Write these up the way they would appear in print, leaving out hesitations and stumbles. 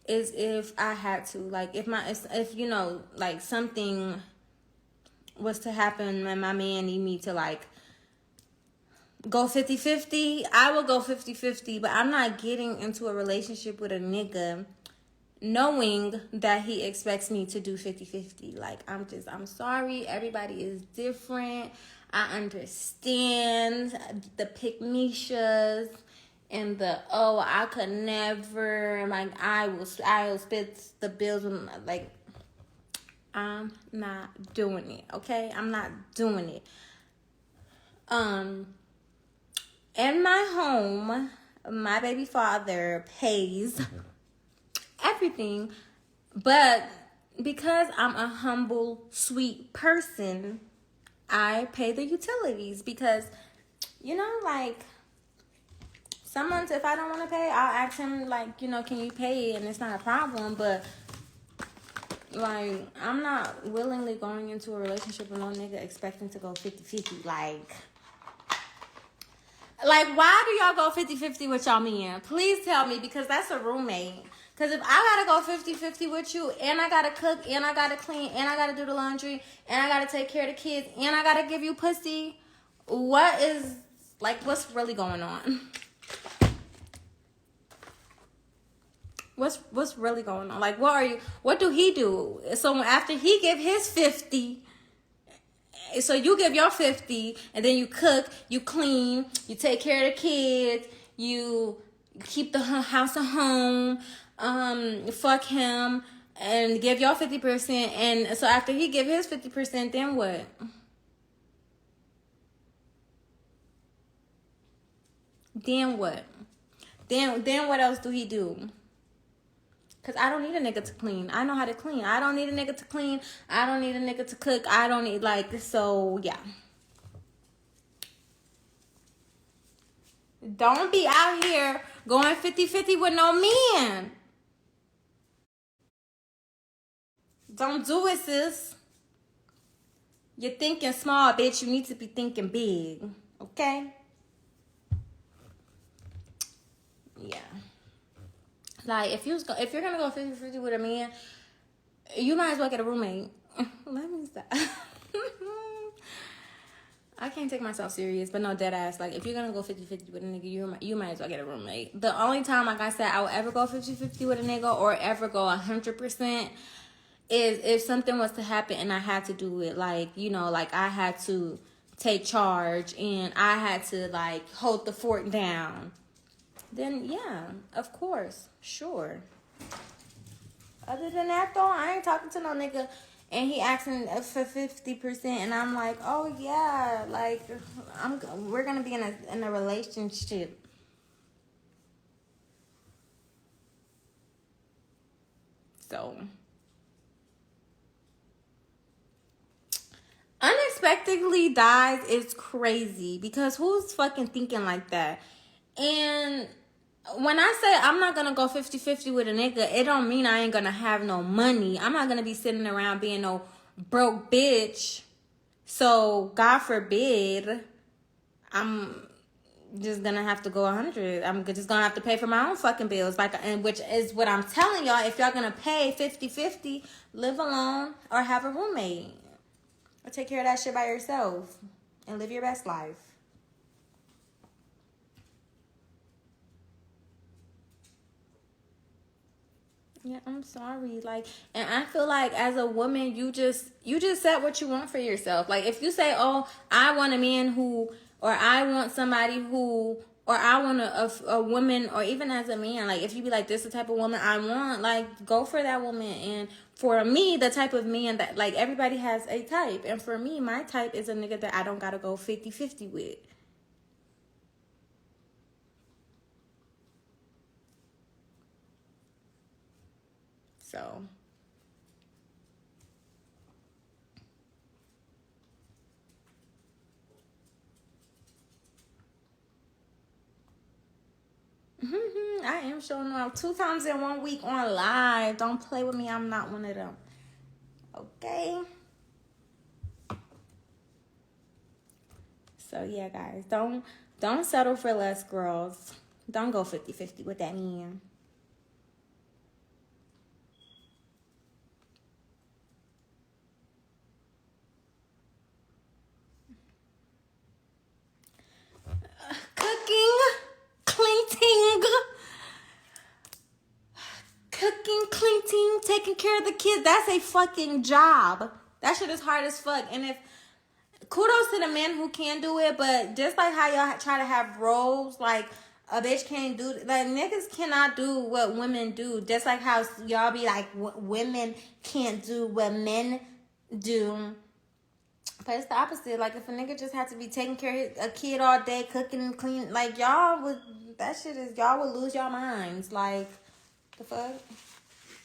is if I had to, like, if you know, like, something was to happen and my man need me to, like, go 50-50, I will go 50-50, but I'm not getting into a relationship with a nigga knowing that he expects me to do 50-50. Like, I'm sorry, everybody is different. I understand the pick-me-shas and the, oh, I could never, like, I will split the bills with, like, I'm not doing it, okay? I'm not doing it. In my home, my baby father pays everything, but because I'm a humble, sweet person, I pay the utilities because, you know, like, some months if I don't want to pay, I'll ask him, like, you know, can you pay? And it's not a problem, but, like, I'm not willingly going into a relationship with no nigga expecting to go 50-50. Like, why do y'all go 50-50 with y'all men? Please tell me, because that's a roommate. Because if I gotta go 50-50 with you, and I gotta cook, and I gotta clean, and I gotta do the laundry, and I gotta take care of the kids, and I gotta give you pussy, what's really going on? What's really going on? Like, what do he do? So after he give his 50, so you give your 50, and then you cook, you clean, you take care of the kids, you keep the house a home, fuck him, and give your 50%. And so after he give his 50%, then what? Then what? Then what else do he do? Because I don't need a nigga to clean. I know how to clean. I don't need a nigga to clean. I don't need a nigga to cook. I don't need, like, so, yeah. Don't be out here going 50-50 with no man. Don't do it, sis. You're thinking small, bitch. You need to be thinking big. Okay? Yeah. Like, if you're gonna go 50-50 with a man, you might as well get a roommate. Let me stop. I can't take myself serious, but no, dead ass. Like, if you're gonna go 50-50 with a nigga, you might as well get a roommate. The only time, like I said, I will ever go 50-50 with a nigga or ever go 100% is if something was to happen and I had to do it. Like, you know, like, I had to take charge and I had to, like, hold the fort down. Then, yeah, of course, sure. Other than that, though, I ain't talking to no nigga and he asking for 50% and I'm like, oh yeah, like, we're gonna be in a relationship. So unexpectedly dies is crazy because who's fucking thinking like that? And when I say I'm not gonna go 50-50 with a nigga, it don't mean I ain't gonna have no money. I'm not gonna be sitting around being no broke bitch. So God forbid, I'm just gonna have to go 100. I'm just gonna have to pay for my own fucking bills. Like, and which is what I'm telling y'all. If y'all gonna pay 50-50, live alone or have a roommate. Or take care of that shit by yourself and live your best life. Yeah, I'm sorry. Like, and I feel like as a woman, you just set what you want for yourself. Like, if you say, "Oh, I want a man who," or "I want somebody who," or "I want a woman," or even as a man, like, if you be like, "This is the type of woman I want," like, go for that woman. And for me, the type of man that, like, everybody has a type, and for me, my type is a nigga that I don't gotta go 50-50 with. So. I am showing up 2 times in 1 week on live. Don't play with me. I'm not one of them. Okay? So yeah, guys. Don't settle for less, girls. Don't go 50-50 with that man. cleaning, taking care of the kids, that's a fucking job. That shit is hard as fuck. And if kudos to the men who can do it, but just like how y'all try to have roles, like a bitch can't do, like niggas cannot do what women do. Just like how y'all be like women can't do what men do. But it's the opposite. Like if a nigga just had to be taking care of a kid all day, cooking and cleaning, like y'all would, that shit is, y'all would lose your minds. Like the fuck.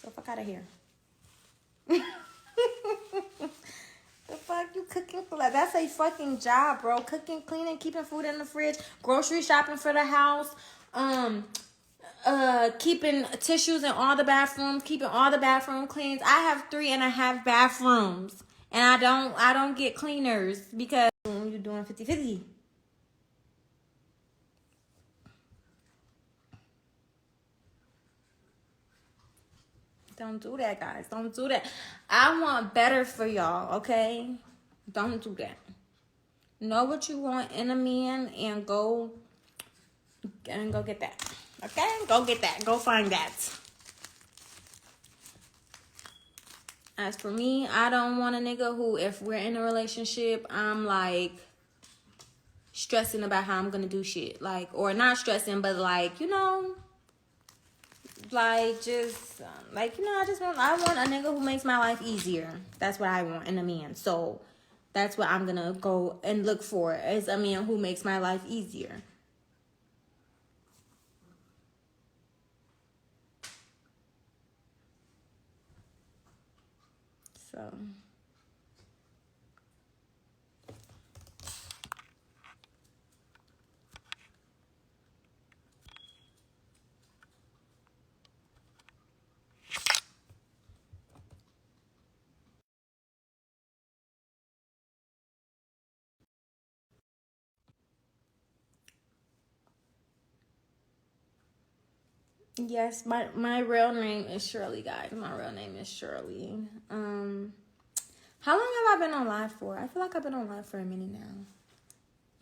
So fuck out of here. The fuck you cooking for? Like that's a fucking job, bro. Cooking, cleaning, keeping food in the fridge, grocery shopping for the house, keeping tissues in all the bathrooms, keeping all the bathroom cleans. I have 3.5 bathrooms, and I don't get cleaners because you're doing 50-50. Don't do that, guys. Don't do that. I want better for y'all, okay? Don't do that. Know what you want in a man and go get that. Okay? Go get that. Go find that. As for me, I don't want a nigga who, if we're in a relationship, I'm like stressing about how I'm gonna do shit. Like, or not stressing, but like, you know, like just like, you know, I want a nigga who makes my life easier. That's what I want in a man. So that's what I'm gonna go and look for, is a man who makes my life easier. So yes, my real name is Shirley, guys. My real name is Shirley. How long have I been on live for? I feel like I've been on live for a minute now.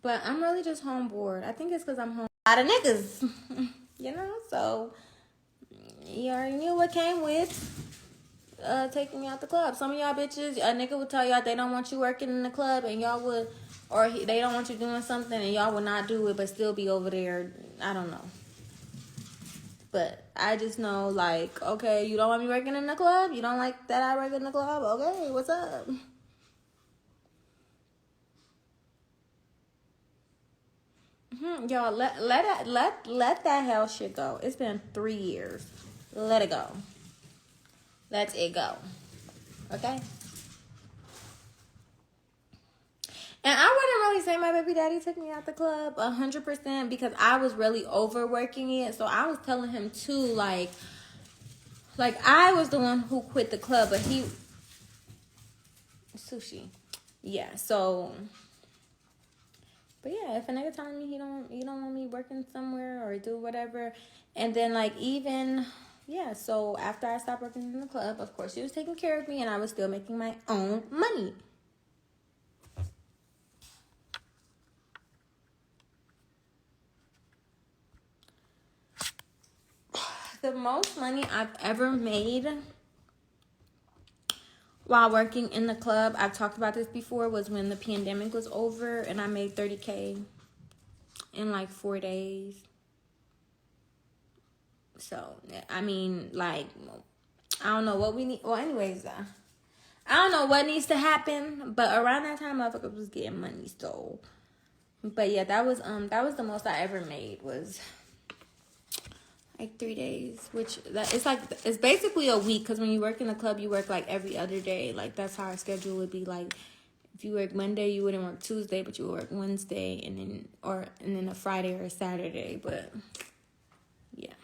But I'm really just home bored. I think it's because I'm home. A lot of niggas. You know? So, you already knew what came with taking me out the club. Some of y'all bitches, a nigga would tell y'all they don't want you working in the club, and y'all would, or they don't want you doing something, and y'all would not do it, but still be over there. I don't know. But I just know, like, okay, you don't want me working in the club? You don't like that I work in the club? Okay, what's up? Y'all, let that hell shit go. It's been 3 years. Let it go. Let it go. Okay? And I wouldn't really say my baby daddy took me out the club 100% because I was really overworking it. So I was telling him too, like I was the one who quit the club, but he sushi. Yeah, so but yeah, if a nigga telling me he don't want me working somewhere or do whatever, and then like even yeah, so after I stopped working in the club, of course he was taking care of me and I was still making my own money. The most money I've ever made while working in the club, I've talked about this before, was when the pandemic was over and I made $30K in like 4 days. So, I mean, like, I don't know what we need. Well, anyways, I don't know what needs to happen, but around that time, motherfuckers was getting money. So, but yeah, that was the most I ever made, was like 3 days, which it's basically a week, because when you work in the club, you work like every other day. Like that's how our schedule would be. Like if you work Monday, you wouldn't work Tuesday, but you would work Wednesday and then a Friday or a Saturday. But yeah.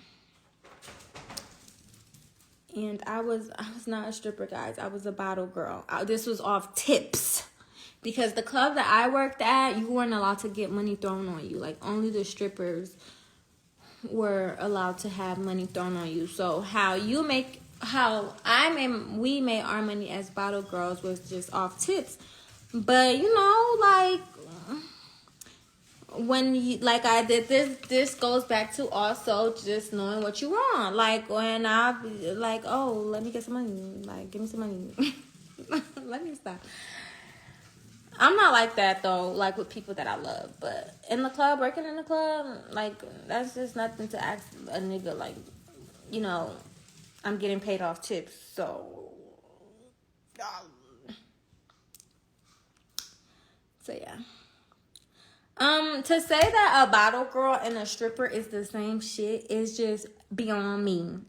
And I was not a stripper, guys. I was a bottle girl. This was off tips. Because the club that I worked at, you weren't allowed to get money thrown on you. Like only the strippers were allowed to have money thrown on you. So we made our money as bottle girls was just off tips. But you know, like when you, like I did this goes back to also just knowing what you want. Like when I be like, oh, let me get some money. Like, give me some money. Let me stop. I'm not like that though, like with people that I love. But in the club, working in the club, like that's just nothing to ask a nigga. Like, you know, I'm getting paid off tips, so yeah. To say that a bottle girl and a stripper is the same shit is just beyond me.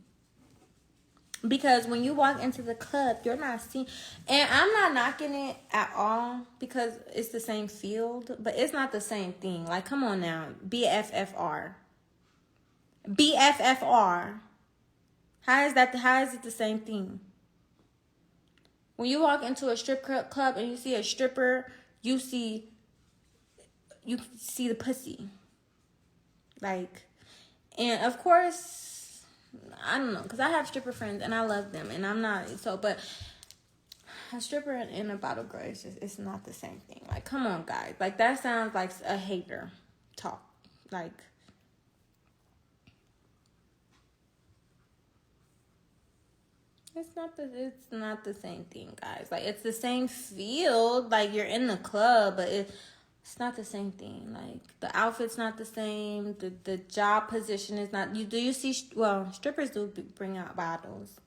Because when you walk into the club, you're not seeing, and I'm not knocking it at all because it's the same field, but it's not the same thing. Like, come on now, BFFR, BFFR. How is that? How is it the same thing? When you walk into a strip club and you see a stripper, you see the pussy, like, and of course. I don't know, because I have stripper friends and I love them, and I'm not so, but a stripper and a bottle girl is just, it's not the same thing. Like, come on, guys. Like, that sounds like a hater talk. Like, it's not the same thing, guys. Like, it's the same field. Like, you're in the club, but it's not the same thing. Like, the outfit's not the same. The job position is not. You see? Well, strippers do bring out bottles.